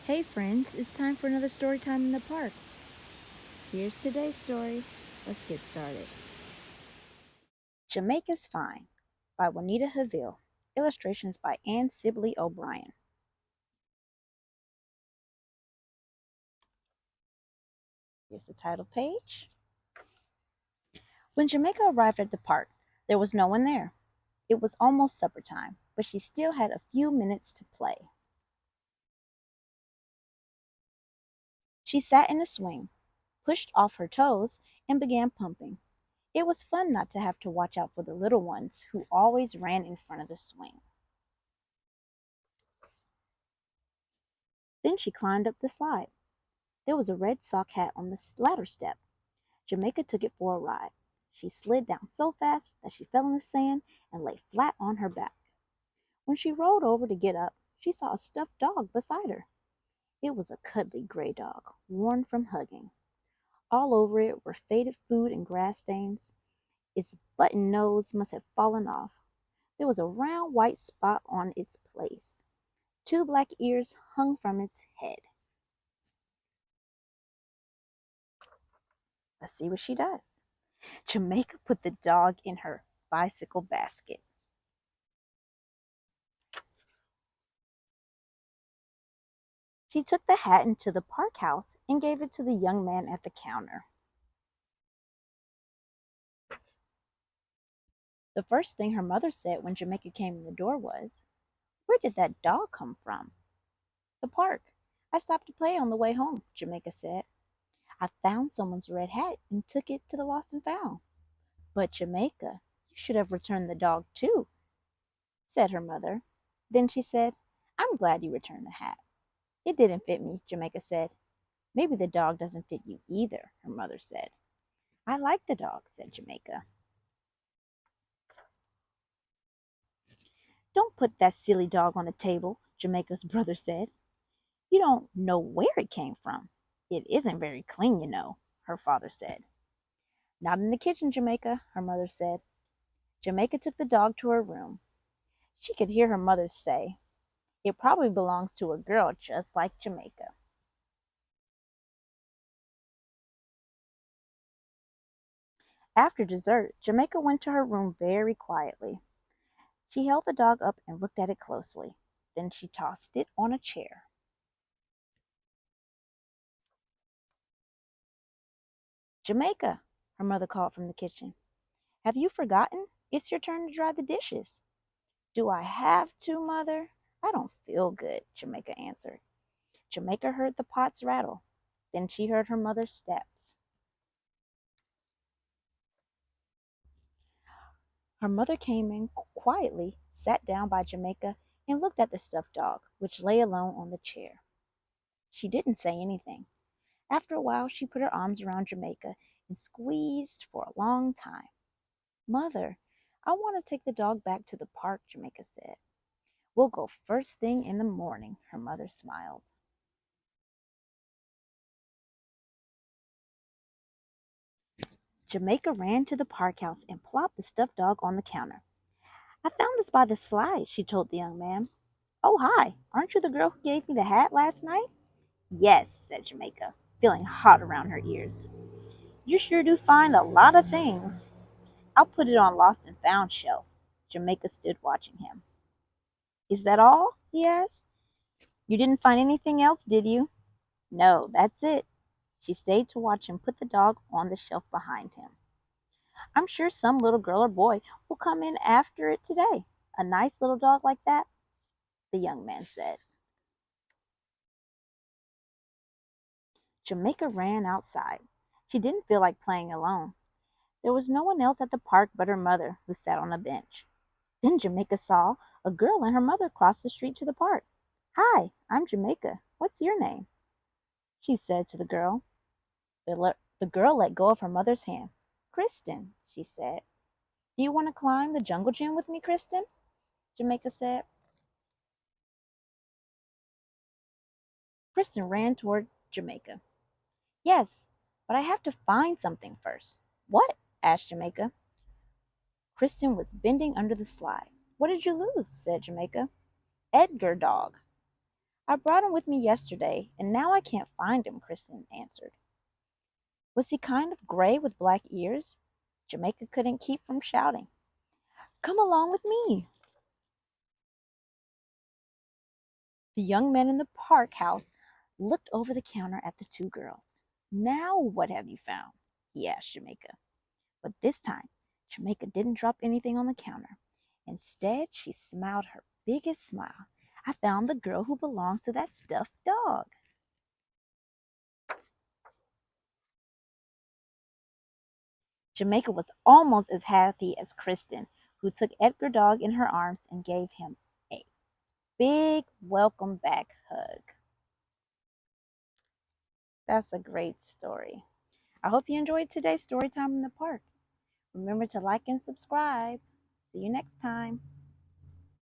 Hey friends, it's time for another story time in the park. Here's today's story. Let's get started. Jamaica's Fine by Juanita Havill. Illustrations by Anne Sibley O'Brien. Here's the title page. When Jamaica arrived at the park, there was no one there. It was almost supper time, but she still had a few minutes to play. She sat in a swing, pushed off her toes, and began pumping. It was fun not to have to watch out for the little ones who always ran in front of the swing. Then she climbed up the slide. There was a red sock hat on the ladder step. Jamaica took it for a ride. She slid down so fast that she fell in the sand and lay flat on her back. When she rolled over to get up, she saw a stuffed dog beside her. It was a cuddly gray dog, worn from hugging. All over it were faded food and grass stains. Its button nose must have fallen off. There was a round white spot on its place. Two black ears hung from its head. Let's see what she does. Jamaica put the dog in her bicycle basket. She took the hat into the park house and gave it to the young man at the counter. The first thing her mother said when Jamaica came in the door was, "Where did that dog come from?" "The park. I stopped to play on the way home," Jamaica said. "I found someone's red hat and took it to the lost and found." "But Jamaica, you should have returned the dog too," said her mother. Then she said, "I'm glad you returned the hat." "It didn't fit me," Jamaica said. "Maybe the dog doesn't fit you either," her mother said. "I like the dog," said Jamaica. "Don't put that silly dog on the table," Jamaica's brother said. "You don't know where it came from. It isn't very clean, you know," her father said. "Not in the kitchen, Jamaica," her mother said. Jamaica took the dog to her room. She could hear her mother say, "It probably belongs to a girl just like Jamaica." After dessert, Jamaica went to her room very quietly. She held the dog up and looked at it closely. Then she tossed it on a chair. "Jamaica," her mother called from the kitchen. "Have you forgotten? It's your turn to dry the dishes." "Do I have to, Mother? I don't feel good," Jamaica answered. Jamaica heard the pots rattle. Then she heard her mother's steps. Her mother came in quietly, sat down by Jamaica, and looked at the stuffed dog, which lay alone on the chair. She didn't say anything. After a while, she put her arms around Jamaica and squeezed for a long time. "Mother, I want to take the dog back to the park," Jamaica said. "We'll go first thing in the morning," her mother smiled. Jamaica ran to the park house and plopped the stuffed dog on the counter. "I found this by the slide," she told the young man. "Oh, hi. Aren't you the girl who gave me the hat last night?" "Yes," said Jamaica, feeling hot around her ears. "You sure do find a lot of things." "I'll put it on lost and found shelf." Jamaica stood watching him. "Is that all?" he asked. "You didn't find anything else, did you?" "No, that's it." She stayed to watch him put the dog on the shelf behind him. "I'm sure some little girl or boy will come in after it today. A nice little dog like that," the young man said. Jamaica ran outside. She didn't feel like playing alone. There was no one else at the park but her mother, who sat on a bench. Then Jamaica saw a girl and her mother cross the street to the park. "Hi, I'm Jamaica. What's your name?" she said to the girl. The girl let go of her mother's hand. "Kristen," she said. "Do you want to climb the jungle gym with me, Kristen?" Jamaica said. Kristen ran toward Jamaica. "Yes, but I have to find something first." "What?" asked Jamaica. Kristen was bending under the slide. "What did you lose?" said Jamaica. "Edgar dog." I brought him with me yesterday, and now I can't find him, Kristen answered. Was he kind of gray with black ears? Jamaica couldn't keep from shouting. Come along with me. The young man in the park house looked over the counter at the two girls. Now what have you found? He asked Jamaica. But this time, Jamaica didn't drop anything on the counter. Instead, she smiled her biggest smile. I found the girl who belongs to that stuffed dog. Jamaica was almost as happy as Kristen, who took Edgar Dog in her arms and gave him a big welcome back hug. That's a great story. I hope you enjoyed today's story time in the park. Remember to like and subscribe. See you next time.